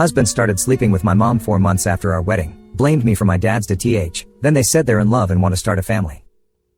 Husband started sleeping with my mom 4 months after our wedding, blamed me for my dad's DTH, then they said they're in love and want to start a family.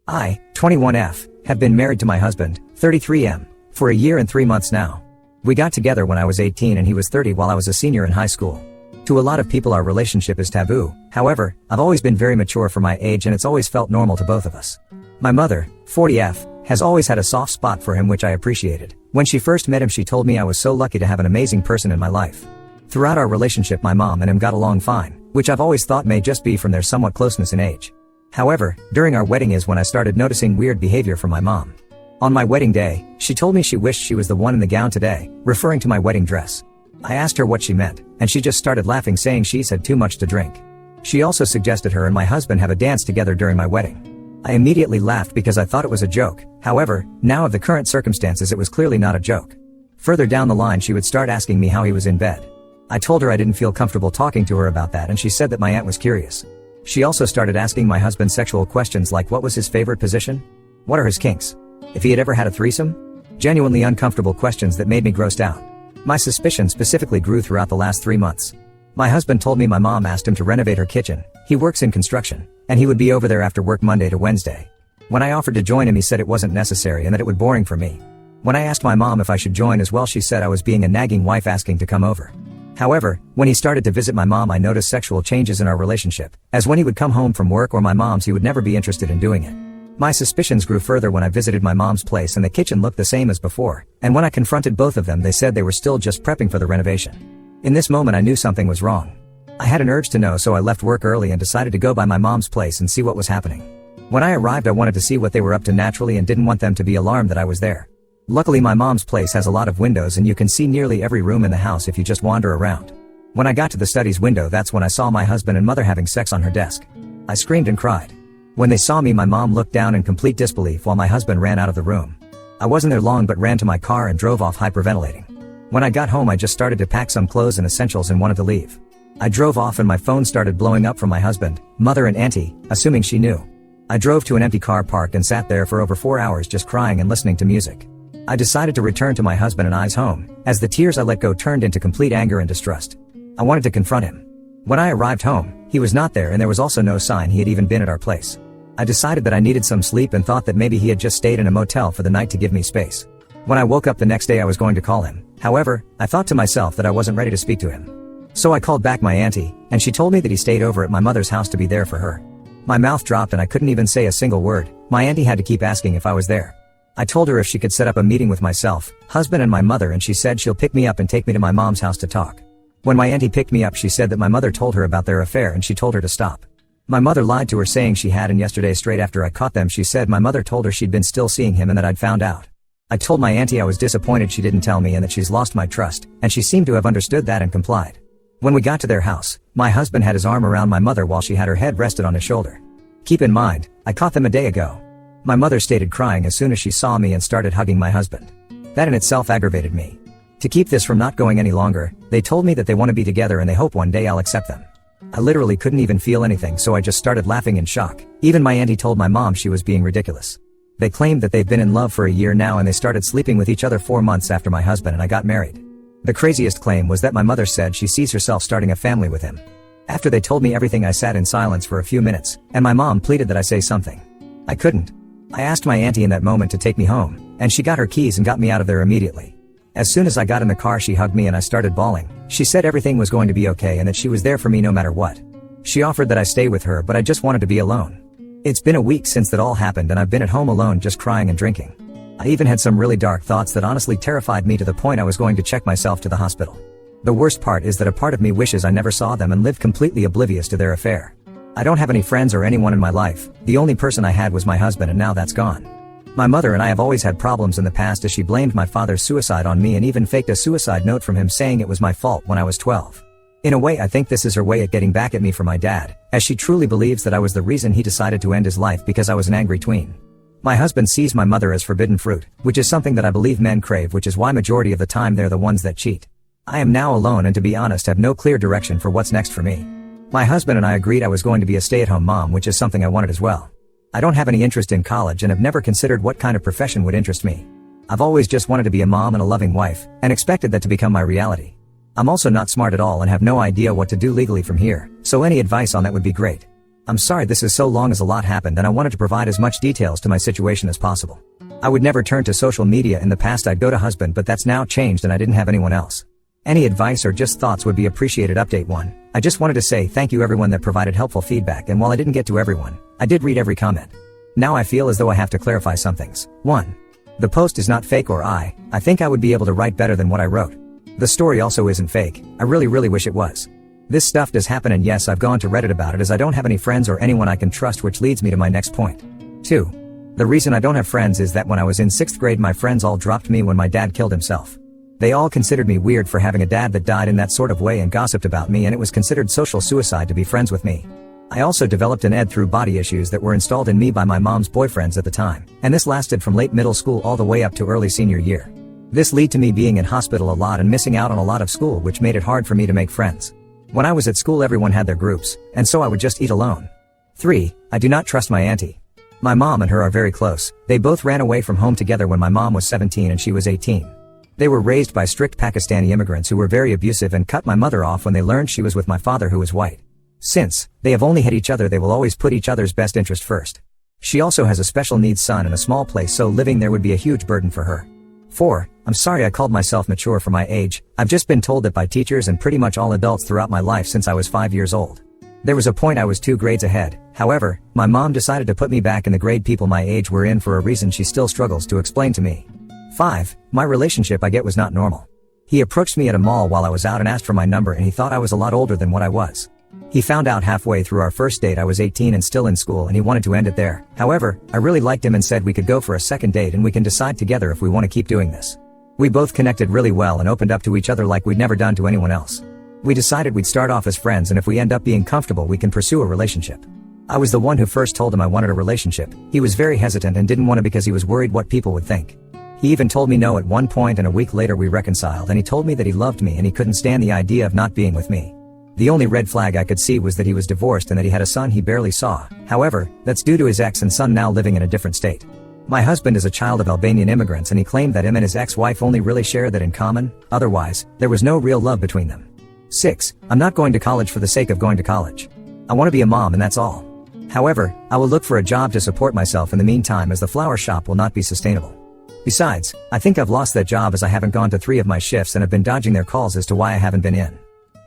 I, 21F, have been married to my husband, 33M, for a year and 3 months now. We got together when I was 18 and he was 30 while I was a senior in high school. To a lot of people our relationship is taboo, however, I've always been very mature for my age and it's always felt normal to both of us. My mother, 40F, has always had a soft spot for him which I appreciated. When she first met him she told me I was so lucky to have an amazing person in my life. Throughout our relationship my mom and him got along fine, which I've always thought may just be from their somewhat closeness in age. However, during our wedding is when I started noticing weird behavior from my mom. On my wedding day, she told me she wished she was the one in the gown today, referring to my wedding dress. I asked her what she meant, and she just started laughing saying she's had too much to drink. She also suggested her and my husband have a dance together during my wedding. I immediately laughed because I thought it was a joke, however, now of the current circumstances it was clearly not a joke. Further down the line she would start asking me how he was in bed. I told her I didn't feel comfortable talking to her about that and she said that my aunt was curious. She also started asking my husband sexual questions like what was his favorite position? What are his kinks? If he had ever had a threesome? Genuinely uncomfortable questions that made me grossed out. My suspicion specifically grew throughout the last 3 months. My husband told me my mom asked him to renovate her kitchen, he works in construction, and he would be over there after work Monday to Wednesday. When I offered to join him he said it wasn't necessary and that it would boring for me. When I asked my mom if I should join as well she said I was being a nagging wife asking to come over. However, when he started to visit my mom I noticed sexual changes in our relationship, as when he would come home from work or my mom's he would never be interested in doing it. My suspicions grew further when I visited my mom's place and the kitchen looked the same as before, and when I confronted both of them they said they were still just prepping for the renovation. In this moment I knew something was wrong. I had an urge to know so I left work early and decided to go by my mom's place and see what was happening. When I arrived I wanted to see what they were up to naturally and didn't want them to be alarmed that I was there. Luckily my mom's place has a lot of windows and you can see nearly every room in the house if you just wander around. When I got to the study's window that's when I saw my husband and mother having sex on her desk. I screamed and cried. When they saw me my mom looked down in complete disbelief while my husband ran out of the room. I wasn't there long but ran to my car and drove off hyperventilating. When I got home I just started to pack some clothes and essentials and wanted to leave. I drove off and my phone started blowing up from my husband, mother and auntie, assuming she knew. I drove to an empty car park and sat there for over 4 hours just crying and listening to music. I decided to return to my husband and I's home, as the tears I let go turned into complete anger and distrust. I wanted to confront him. When I arrived home, he was not there and there was also no sign he had even been at our place. I decided that I needed some sleep and thought that maybe he had just stayed in a motel for the night to give me space. When I woke up the next day I was going to call him, however, I thought to myself that I wasn't ready to speak to him. So I called back my auntie, and she told me that he stayed over at my mother's house to be there for her. My mouth dropped and I couldn't even say a single word. My auntie had to keep asking if I was there. I told her if she could set up a meeting with myself, husband and my mother and she said she'll pick me up and take me to my mom's house to talk. When my auntie picked me up she said that my mother told her about their affair and she told her to stop. My mother lied to her saying she had and yesterday straight after I caught them she said my mother told her she'd been still seeing him and that I'd found out. I told my auntie I was disappointed she didn't tell me and that she's lost my trust, and she seemed to have understood that and complied. When we got to their house, my husband had his arm around my mother while she had her head rested on his shoulder. Keep in mind, I caught them a day ago. My mother started crying as soon as she saw me and started hugging my husband. That in itself aggravated me. To keep this from not going any longer, they told me that they want to be together and they hope one day I'll accept them. I literally couldn't even feel anything so I just started laughing in shock. Even my auntie told my mom she was being ridiculous. They claimed that they've been in love for a year now and they started sleeping with each other 4 months after my husband and I got married. The craziest claim was that my mother said she sees herself starting a family with him. After they told me everything I sat in silence for a few minutes, and my mom pleaded that I say something. I couldn't. I asked my auntie in that moment to take me home, and she got her keys and got me out of there immediately. As soon as I got in the car she hugged me and I started bawling. She said everything was going to be okay and that she was there for me no matter what. She offered that I stay with her but I just wanted to be alone. It's been a week since that all happened and I've been at home alone just crying and drinking. I even had some really dark thoughts that honestly terrified me to the point I was going to check myself to the hospital. The worst part is that a part of me wishes I never saw them and lived completely oblivious to their affair. I don't have any friends or anyone in my life. The only person I had was my husband and now that's gone. My mother and I have always had problems in the past as she blamed my father's suicide on me and even faked a suicide note from him saying it was my fault when I was 12. In a way I think this is her way at getting back at me for my dad, as she truly believes that I was the reason he decided to end his life because I was an angry tween. My husband sees my mother as forbidden fruit, which is something that I believe men crave, which is why majority of the time they're the ones that cheat. I am now alone and to be honest have no clear direction for what's next for me. My husband and I agreed I was going to be a stay-at-home mom, which is something I wanted as well. I don't have any interest in college and have never considered what kind of profession would interest me. I've always just wanted to be a mom and a loving wife, and expected that to become my reality. I'm also not smart at all and have no idea what to do legally from here, so any advice on that would be great. I'm sorry this is so long as a lot happened and I wanted to provide as much details to my situation as possible. I would never turn to social media. In the past I'd go to husband, but that's now changed and I didn't have anyone else. Any advice or just thoughts would be appreciated. Update 1. I just wanted to say thank you everyone that provided helpful feedback, and while I didn't get to everyone, I did read every comment. Now I feel as though I have to clarify some things. 1. The post is not fake, or I think I would be able to write better than what I wrote. The story also isn't fake. I really wish it was. This stuff does happen, and yes, I've gone to Reddit about it as I don't have any friends or anyone I can trust, which leads me to my next point. 2. The reason I don't have friends is that when I was in 6th grade my friends all dropped me when my dad killed himself. They all considered me weird for having a dad that died in that sort of way and gossiped about me, and it was considered social suicide to be friends with me. I also developed an ed through body issues that were installed in me by my mom's boyfriends at the time, and this lasted from late middle school all the way up to early senior year. This led to me being in hospital a lot and missing out on a lot of school, which made it hard for me to make friends. When I was at school everyone had their groups, and so I would just eat alone. 3. I do not trust my auntie. My mom and her are very close. They both ran away from home together when my mom was 17 and she was 18. They were raised by strict Pakistani immigrants who were very abusive and cut my mother off when they learned she was with my father, who was white. Since they have only had each other, they will always put each other's best interest first. She also has a special needs son in a small place, so living there would be a huge burden for her. 4. I'm sorry I called myself mature for my age. I've just been told that by teachers and pretty much all adults throughout my life since I was 5 years old. There was a point I was 2 grades ahead. However, my mom decided to put me back in the grade people my age were in for a reason she still struggles to explain to me. 5. My relationship I get was not normal. He approached me at a mall while I was out and asked for my number, and he thought I was a lot older than what I was. He found out halfway through our first date I was 18 and still in school, and he wanted to end it there. However, I really liked him and said we could go for a second date and we can decide together if we want to keep doing this. We both connected really well and opened up to each other like we'd never done to anyone else. We decided we'd start off as friends, and if we end up being comfortable we can pursue a relationship. I was the one who first told him I wanted a relationship. He was very hesitant and didn't want to because he was worried what people would think. He even told me no at one point, and a week later we reconciled and he told me that he loved me and he couldn't stand the idea of not being with me. The only red flag I could see was that he was divorced and that he had a son he barely saw. However, that's due to his ex and son now living in a different state. My husband is a child of Albanian immigrants, and he claimed that him and his ex-wife only really share that in common. Otherwise, there was no real love between them. 6. I'm not going to college for the sake of going to college. I want to be a mom and that's all. However, I will look for a job to support myself in the meantime, as the flower shop will not be sustainable. Besides, I think I've lost that job as I haven't gone to 3 of my shifts and have been dodging their calls as to why I haven't been in.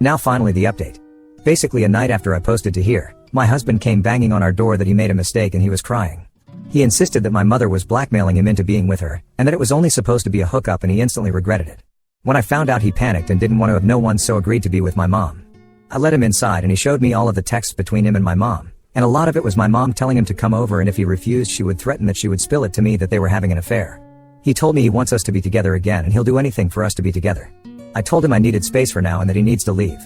Now finally the update. Basically a night after I posted to here, my husband came banging on our door that he made a mistake and he was crying. He insisted that my mother was blackmailing him into being with her, and that it was only supposed to be a hookup, and he instantly regretted it. When I found out he panicked and didn't want to have no one, so agreed to be with my mom. I let him inside and he showed me all of the texts between him and my mom, and a lot of it was my mom telling him to come over, and if he refused she would threaten that she would spill it to me that they were having an affair. He told me he wants us to be together again and he'll do anything for us to be together. I told him I needed space for now and that he needs to leave.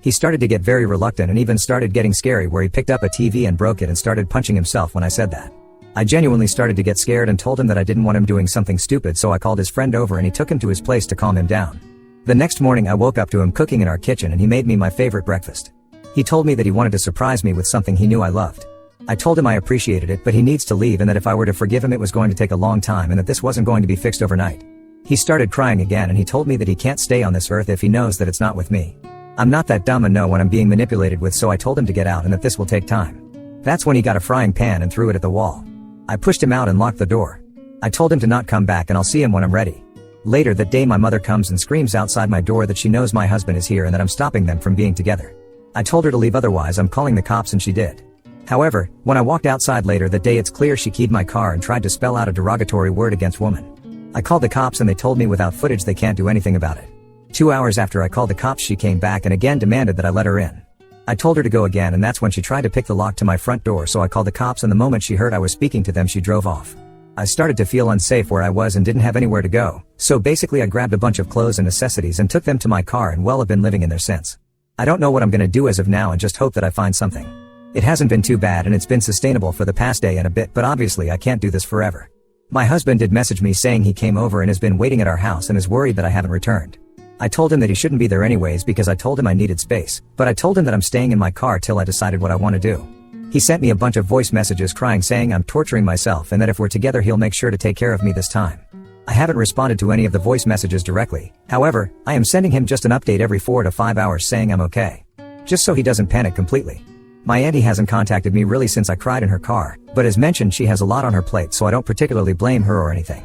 He started to get very reluctant and even started getting scary, where he picked up a TV and broke it and started punching himself when I said that. I genuinely started to get scared and told him that I didn't want him doing something stupid, so I called his friend over and he took him to his place to calm him down. The next morning I woke up to him cooking in our kitchen and he made me my favorite breakfast. He told me that he wanted to surprise me with something he knew I loved. I told him I appreciated it, but he needs to leave and that if I were to forgive him it was going to take a long time and that this wasn't going to be fixed overnight. He started crying again and he told me that he can't stay on this earth if he knows that it's not with me. I'm not that dumb and know when I'm being manipulated with, so I told him to get out and that this will take time. That's when he got a frying pan and threw it at the wall. I pushed him out and locked the door. I told him to not come back and I'll see him when I'm ready. Later that day my mother comes and screams outside my door that she knows my husband is here and that I'm stopping them from being together. I told her to leave, otherwise I'm calling the cops, and she did. However, when I walked outside later that day it's clear she keyed my car and tried to spell out a derogatory word against woman. I called the cops and they told me without footage they can't do anything about it. 2 hours after I called the cops she came back and again demanded that I let her in. I told her to go again, and that's when she tried to pick the lock to my front door, so I called the cops, and the moment she heard I was speaking to them she drove off. I started to feel unsafe where I was and didn't have anywhere to go, so basically I grabbed a bunch of clothes and necessities and took them to my car, and well, I've been living in there since. I don't know what I'm gonna do as of now and just hope that I find something. It hasn't been too bad and it's been sustainable for the past day and a bit, but obviously I can't do this forever. My husband did message me saying he came over and has been waiting at our house and is worried that I haven't returned. I told him that he shouldn't be there anyways because I told him I needed space, but I told him that I'm staying in my car till I decided what I want to do. He sent me a bunch of voice messages crying saying I'm torturing myself and that if we're together he'll make sure to take care of me this time. I haven't responded to any of the voice messages directly. However, I am sending him just an update every 4 to 5 hours saying I'm okay. Just so he doesn't panic completely. My auntie hasn't contacted me really since I cried in her car, but as mentioned she has a lot on her plate so I don't particularly blame her or anything.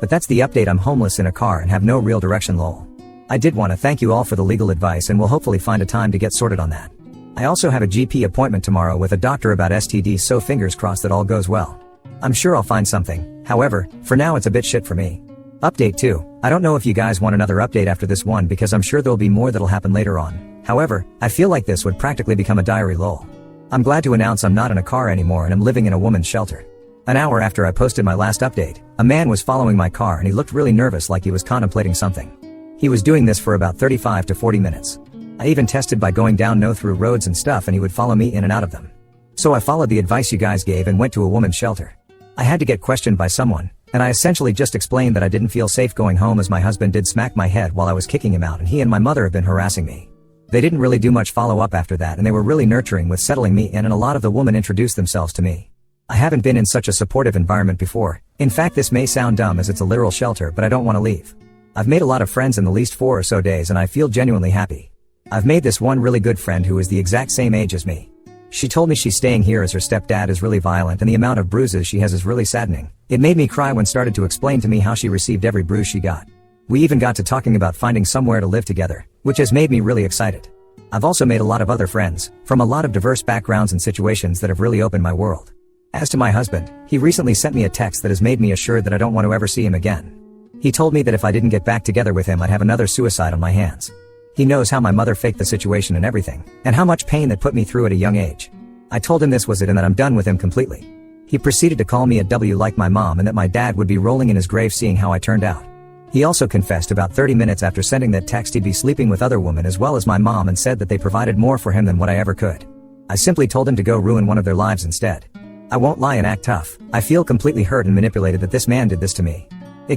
But that's the update. I'm homeless in a car and have no real direction lol. I did want to thank you all for the legal advice and will hopefully find a time to get sorted on that. I also have a GP appointment tomorrow with a doctor about STDs, so fingers crossed that all goes well. I'm sure I'll find something. However, for now it's a bit shit for me. Update 2. I don't know if you guys want another update after this one because I'm sure there'll be more that'll happen later on. However, I feel like this would practically become a diary lol. I'm glad to announce I'm not in a car anymore and I'm living in a woman's shelter. An hour after I posted my last update, a man was following my car and he looked really nervous, like he was contemplating something. He was doing this for about 35 to 40 minutes. I even tested by going down no through roads and stuff and he would follow me in and out of them. So I followed the advice you guys gave and went to a woman's shelter. I had to get questioned by someone, and I essentially just explained that I didn't feel safe going home as my husband did smack my head while I was kicking him out and he and my mother have been harassing me. They didn't really do much follow up after that and they were really nurturing with settling me in, and a lot of the women introduced themselves to me. I haven't been in such a supportive environment before. In fact, this may sound dumb as it's a literal shelter, but I don't want to leave. I've made a lot of friends in the least 4 or so days and I feel genuinely happy. I've made this one really good friend who is the exact same age as me. She told me she's staying here as her stepdad is really violent and the amount of bruises she has is really saddening. It made me cry when started to explain to me how she received every bruise she got. We even got to talking about finding somewhere to live together, which has made me really excited. I've also made a lot of other friends, from a lot of diverse backgrounds and situations that have really opened my world. As to my husband, he recently sent me a text that has made me assured that I don't want to ever see him again. He told me that if I didn't get back together with him I'd have another suicide on my hands. He knows how my mother faked the situation and everything, and how much pain that put me through at a young age. I told him this was it and that I'm done with him completely. He proceeded to call me a W like my mom and that my dad would be rolling in his grave seeing how I turned out. He also confessed about 30 minutes after sending that text he'd be sleeping with other women as well as my mom and said that they provided more for him than what I ever could. I simply told him to go ruin one of their lives instead. I won't lie and act tough. I feel completely hurt and manipulated that this man did this to me.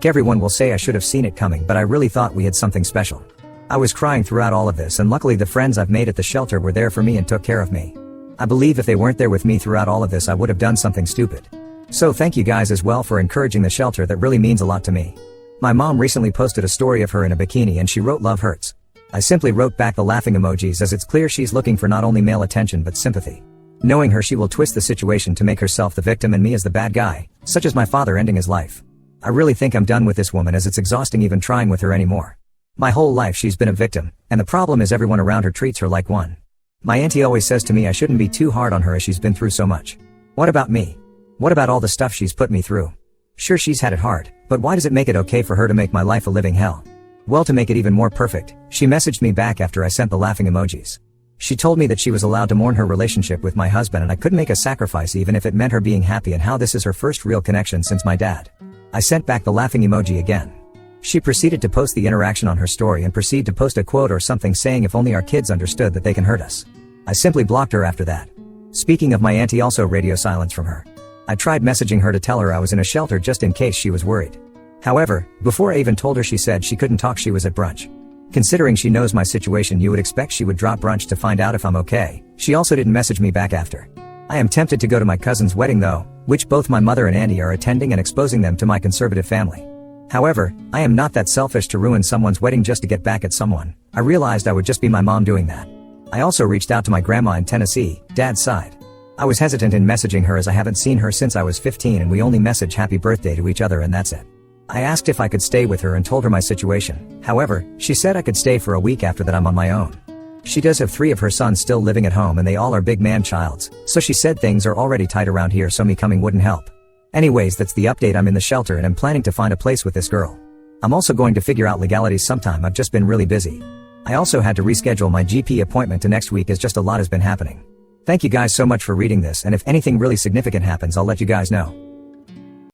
Everyone will say I should have seen it coming, but I really thought we had something special. I was crying throughout all of this and luckily the friends I've made at the shelter were there for me and took care of me. I believe if they weren't there with me throughout all of this I would have done something stupid. So thank you guys as well for encouraging the shelter, that really means a lot to me. My mom recently posted a story of her in a bikini and she wrote "Love hurts." I simply wrote back the laughing emojis as it's clear she's looking for not only male attention but sympathy. Knowing her, she will twist the situation to make herself the victim and me as the bad guy, such as my father ending his life. I really think I'm done with this woman as it's exhausting even trying with her anymore. My whole life she's been a victim, and the problem is everyone around her treats her like one. My auntie always says to me I shouldn't be too hard on her as she's been through so much. What about me? What about all the stuff she's put me through? Sure, she's had it hard, but why does it make it okay for her to make my life a living hell? Well, to make it even more perfect, she messaged me back after I sent the laughing emojis. She told me that she was allowed to mourn her relationship with my husband and I couldn't make a sacrifice even if it meant her being happy, and how this is her first real connection since my dad. I sent back the laughing emoji again. She proceeded to post the interaction on her story and proceed to post a quote or something saying if only our kids understood that they can hurt us. I simply blocked her after that. Speaking of my auntie, also radio silence from her. I tried messaging her to tell her I was in a shelter just in case she was worried. However, before I even told her she said she couldn't talk, she was at brunch. Considering she knows my situation, you would expect she would drop brunch to find out if I'm okay. She also didn't message me back after. I am tempted to go to my cousin's wedding though, which both my mother and auntie are attending, and exposing them to my conservative family. However, I am not that selfish to ruin someone's wedding just to get back at someone. I realized I would just be my mom doing that. I also reached out to my grandma in Tennessee, dad's side. I was hesitant in messaging her as I haven't seen her since I was 15 and we only message happy birthday to each other and that's it. I asked if I could stay with her and told her my situation. However, she said I could stay for a week, after that I'm on my own. She does have 3 of her sons still living at home and they all are big man childs, so she said things are already tight around here so me coming wouldn't help. Anyways, that's the update. I'm in the shelter and I'm planning to find a place with this girl. I'm also going to figure out legalities sometime. I've just been really busy. I also had to reschedule my GP appointment to next week as just a lot has been happening. Thank you guys so much for reading this, and if anything really significant happens I'll let you guys know.